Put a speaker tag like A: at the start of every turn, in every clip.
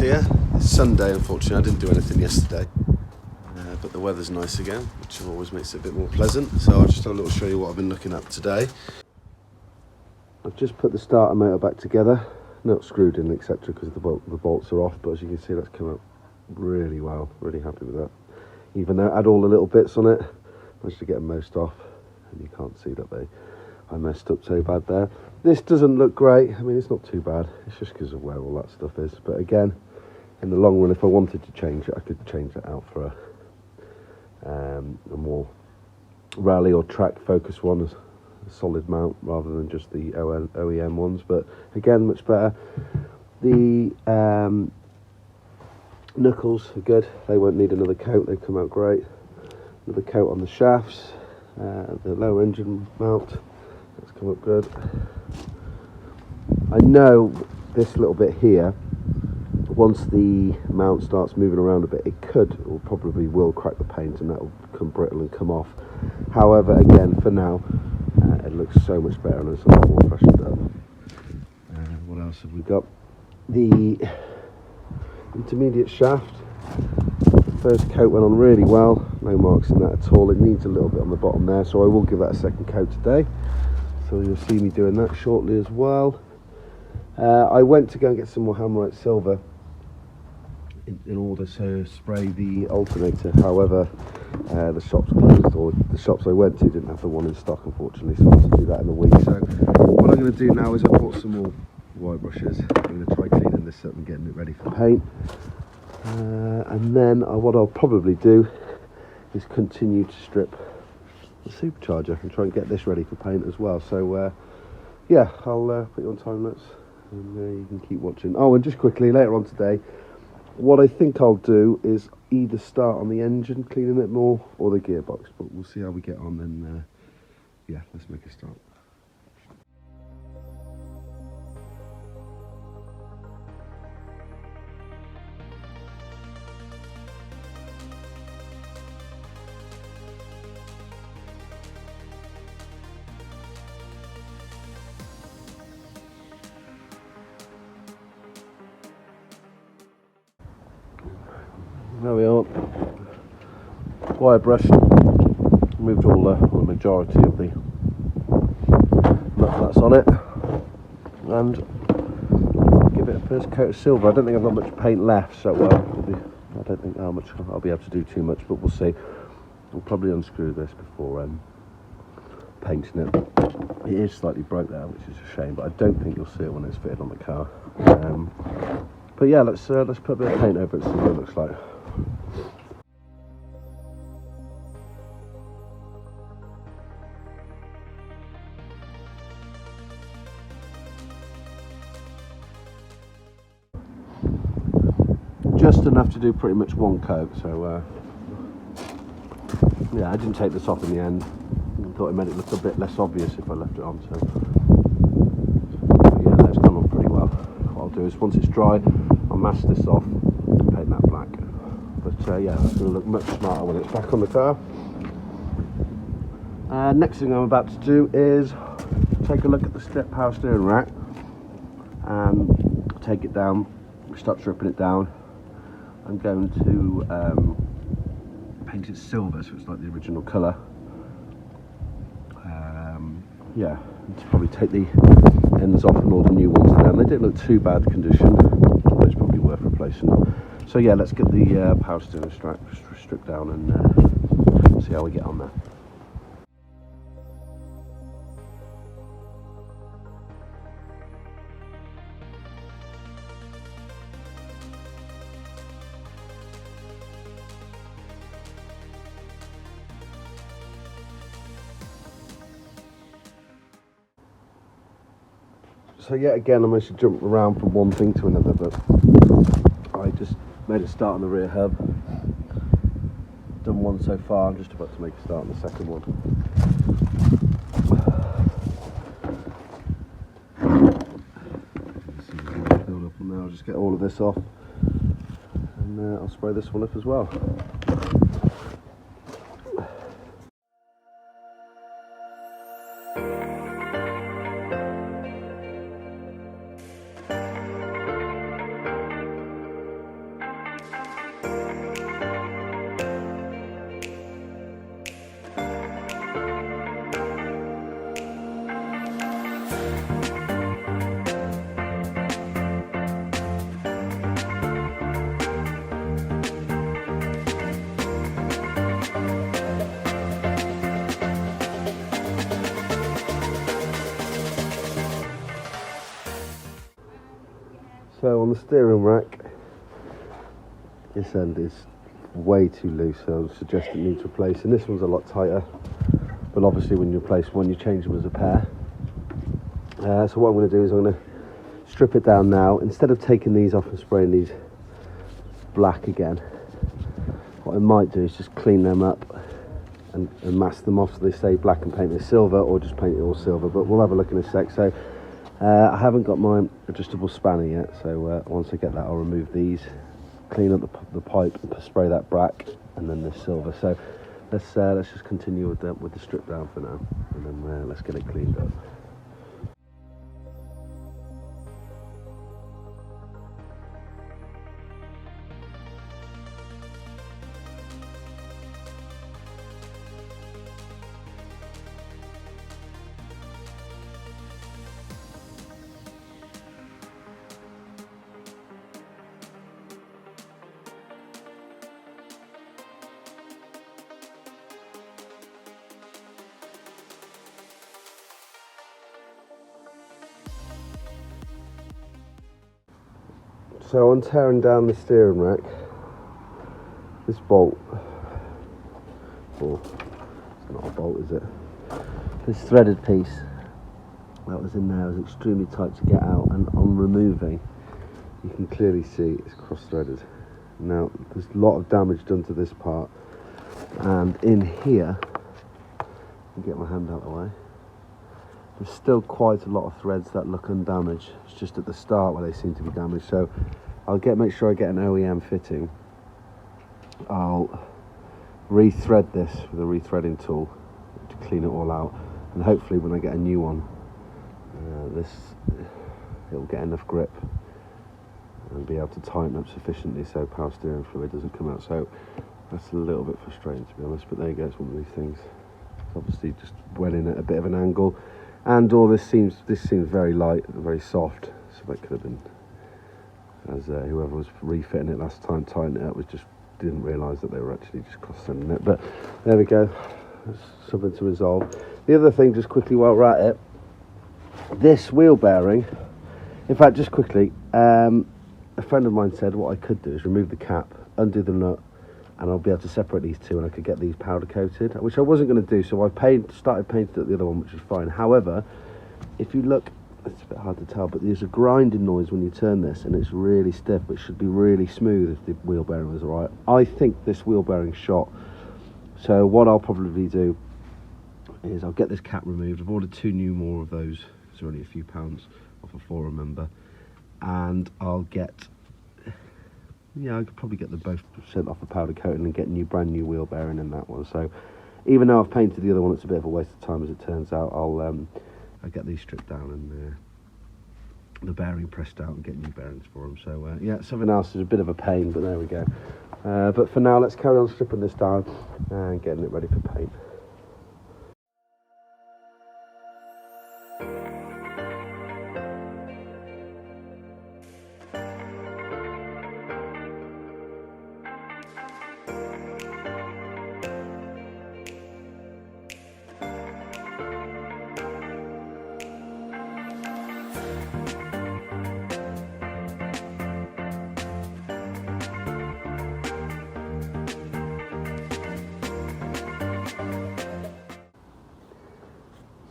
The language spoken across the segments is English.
A: here. It's Sunday, unfortunately. I didn't do anything yesterday, but the weather's nice again, which always makes it a bit more pleasant. So I'll just have a little show you what I've been looking at today. I've just put the starter motor back together, not screwed in, etc., because the bolts are off, but as you can see, that's come out really well. Really happy with that. Even though I had all the little bits on it, managed to get them most off, and you can't see that I messed up so bad there. This doesn't look great. I mean, it's not too bad. It's just because of where all that stuff is. But again, in the long run, if I wanted to change it, I could change that out for a more rally or track focused one, a solid mount rather than just the OEM ones. But again, much better. The knuckles are good. They won't need another coat. They come out great. Another coat on the shafts. The lower engine mount, that's come up good. I know this little bit here, once the mount starts moving around a bit, it could or probably will crack the paint and that will become brittle and come off. However, again, for now, it looks so much better and it's a lot more freshened up. What else have we got? The intermediate shaft. First coat went on really well, no marks in that at all. It needs a little bit on the bottom there, so I will give that a second coat today. So you'll see me doing that shortly as well. I went to go and get some more Hammerite silver in order to spray the alternator. However, the shop's closed, or the shops I went to didn't have the one in stock, unfortunately, so I have to do that in a week. So what I'm going to do now is I bought some more white brushes. I'm going to try cleaning this up and getting it ready for paint. And then what I'll probably do is continue to strip the supercharger and try and get this ready for paint as well. So yeah, I'll put you on time lapse and you can keep watching. Oh, and just quickly, later on today, what I think I'll do is either start on the engine, cleaning it more, or the gearbox, but we'll see how we get on. And yeah, let's make a start. There we are. Wire brush, removed all the majority of the nut that's on it, and give it a first coat of silver. I don't think I've got much paint left, so I don't think how much I'll be able to do too much, but we'll see. We'll probably unscrew this before painting it. It is slightly broke there, which is a shame, but I don't think you'll see it when it's fitted on the car. But yeah, let's put a bit of paint over it and see what it looks like. Just enough to do pretty much one coat, so yeah, I didn't take this off in the end. I thought it made it look a bit less obvious if I left it on, so yeah, that's come on pretty well. What I'll do is once it's dry, I'll mask this off and paint that black. But yeah, it's going to look much smarter when it's back on the car. Next thing I'm about to do is take a look at the power steering rack and take it down, start stripping it down. I'm going to paint it silver, so it's like the original colour. Yeah, to probably take the ends off and all the new ones down. They didn't look too bad condition, but it's probably worth replacing. So yeah, let's get the power steering stripped down and see how we get on there. So yeah, again, I managed to jump around from one thing to another, but I just made a start on the rear hub. Done one so far, I'm just about to make a start on the second one. Build up on there. I'll just get all of this off and I'll spray this one up as well. So on the steering rack, this end is way too loose, so I would suggest it needs replacing. This one's a lot tighter, but obviously when you replace one, you change them as a pair. So what I'm going to do is I'm going to strip it down now. Instead of taking these off and spraying these black again, what I might do is just clean them up and mask them off so they stay black and paint it silver, or just paint it all silver, but we'll have a look in a sec. So I haven't got my adjustable spanner yet, so once I get that I'll remove these, clean up the pipe and spray that black and then this silver. So let's just continue with the strip down for now, and then let's get it cleaned up. So on tearing down the steering rack, this bolt, oh, it's not a bolt, is it? This threaded piece that was in there was extremely tight to get out, and on removing, you can clearly see it's cross-threaded. Now, there's a lot of damage done to this part, and in here, I'll get my hand out of the way, there's still quite a lot of threads that look undamaged. It's just at the start where they seem to be damaged. So I'll make sure I get an OEM fitting. I'll re-thread this with a re-threading tool to clean it all out, and hopefully when I get a new one, it'll get enough grip and be able to tighten up sufficiently so power steering fluid doesn't come out. So that's a little bit frustrating, to be honest, but there you go, it's one of these things. It's obviously just went in at a bit of an angle. And all this seems very light and very soft, so that could have been, as whoever was refitting it last time tightened it up, didn't realise that they were actually just cross-threading it. But there we go, that's something to resolve. The other thing, just quickly while we're at it, this wheel bearing, in fact, just quickly, a friend of mine said what I could do is remove the cap, undo the nut, and I'll be able to separate these two, and I could get these powder coated, which I wasn't going to do, so I started painting the other one, which is fine. However, if you look, it's a bit hard to tell, but there's a grinding noise when you turn this, and it's really stiff, but it should be really smooth if the wheel bearing was right. I think this wheel bearing's shot, so what I'll probably do is I'll get this cap removed. I've ordered 2 new more of those, it's only a few pounds off a forum member, and I'll get, I could probably get them both sent off a powder coating and get brand new wheel bearing in that one. So even though I've painted the other one, it's a bit of a waste of time as it turns out. I'll get these stripped down and the bearing pressed out and get new bearings for them. So yeah, something else is a bit of a pain, but there we go. But for now, let's carry on stripping this down and getting it ready for paint.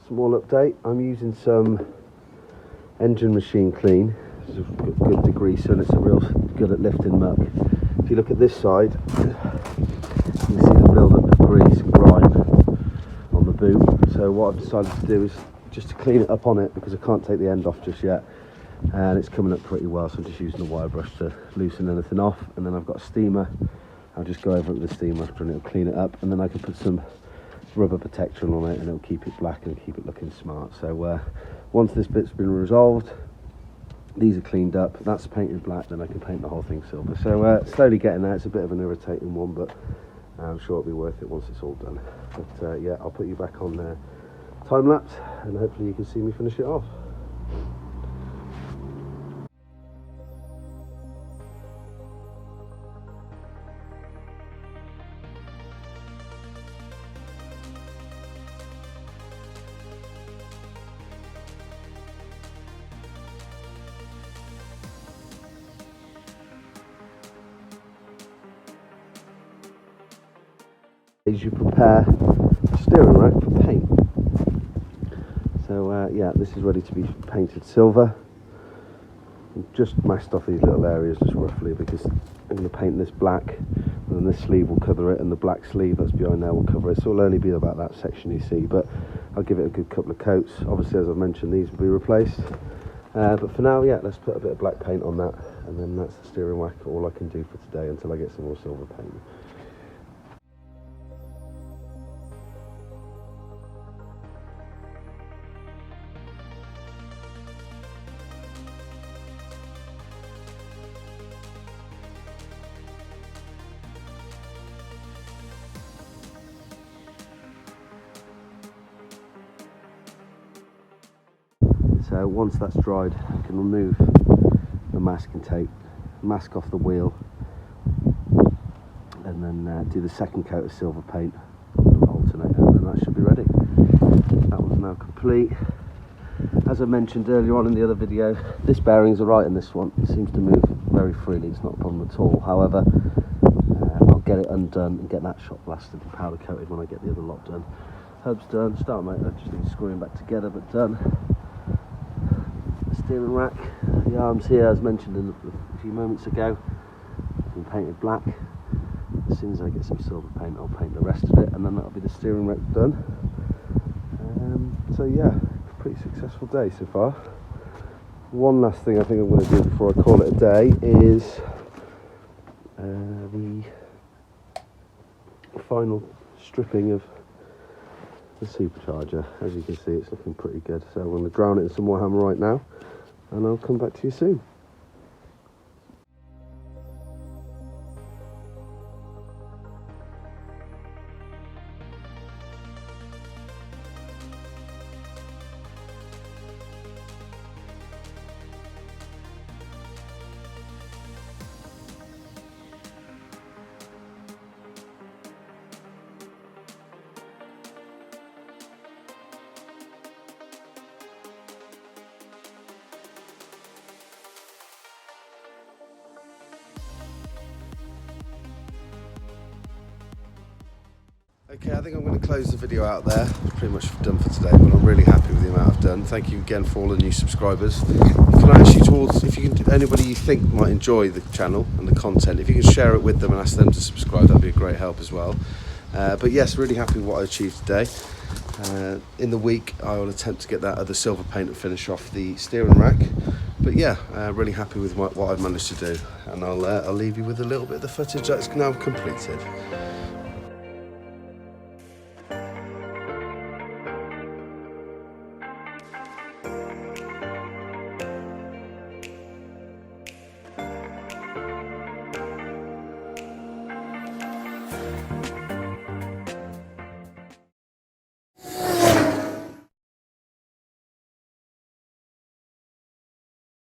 A: Small update, I'm using some engine machine clean. This is a good degreaser and it's a real good at lifting muck. If you look at this side, you can see the build-up of grease and grime on the boot. So what I've decided to do is just to clean it up on it, because I can't take the end off just yet, and it's coming up pretty well, so I'm just using a wire brush to loosen anything off, and then I've got a steamer. I'll just go over it with a steamer and it'll clean it up, and then I can put some rubber protection on it and it'll keep it black and keep it looking smart. So once this bit's been resolved, these are cleaned up, that's painted black, then I can paint the whole thing silver. So slowly getting there. It's a bit of an irritating one, but I'm sure it'll be worth it once it's all done. But yeah, I'll put you back on there time lapse and hopefully you can see me finish it off. As you prepare the steering rack for paint. So yeah, this is ready to be painted silver. Just masked off these little areas just roughly, because I'm going to paint this black, and then this sleeve will cover it, and the black sleeve that's behind there will cover it, so it'll only be about that section you see, but I'll give it a good couple of coats. Obviously, as I've mentioned, these will be replaced, but for now, yeah, let's put a bit of black paint on that, and then that's the steering rack, all I can do for today until I get some more silver paint. So once that's dried, I can remove the masking tape, mask off the wheel, and then do the second coat of silver paint on the alternator, and then that should be ready. That one's now complete. As I mentioned earlier on in the other video, this bearing's alright in this one. It seems to move very freely, it's not a problem at all. However, I'll get it undone and get that shot blasted and powder coated when I get the other lot done. Hub's done, start motor, just need screwing back together, but done. Steering rack, the arms here, as mentioned a few moments ago, have been painted black. As soon as I get some silver paint, I'll paint the rest of it, and then that'll be the steering rack done. So yeah, pretty successful day so far. One last thing I think I'm going to do before I call it a day is the final stripping of the supercharger. As you can see, it's looking pretty good, so I'm going to drown it in some more hammer right now, and I'll come back to you soon. Okay, I think I'm going to close the video out there. It's pretty much done for today, but I'm really happy with the amount I've done. Thank you again for all the new subscribers. Can I ask you towards, if you can, anybody you think might enjoy the channel and the content, if you can share it with them and ask them to subscribe, that'd be a great help as well. But yes, really happy with what I achieved today. In the week, I will attempt to get that other silver paint and finish off the steering rack. But yeah, really happy with what I've managed to do, and I'll leave you with a little bit of the footage that's now completed.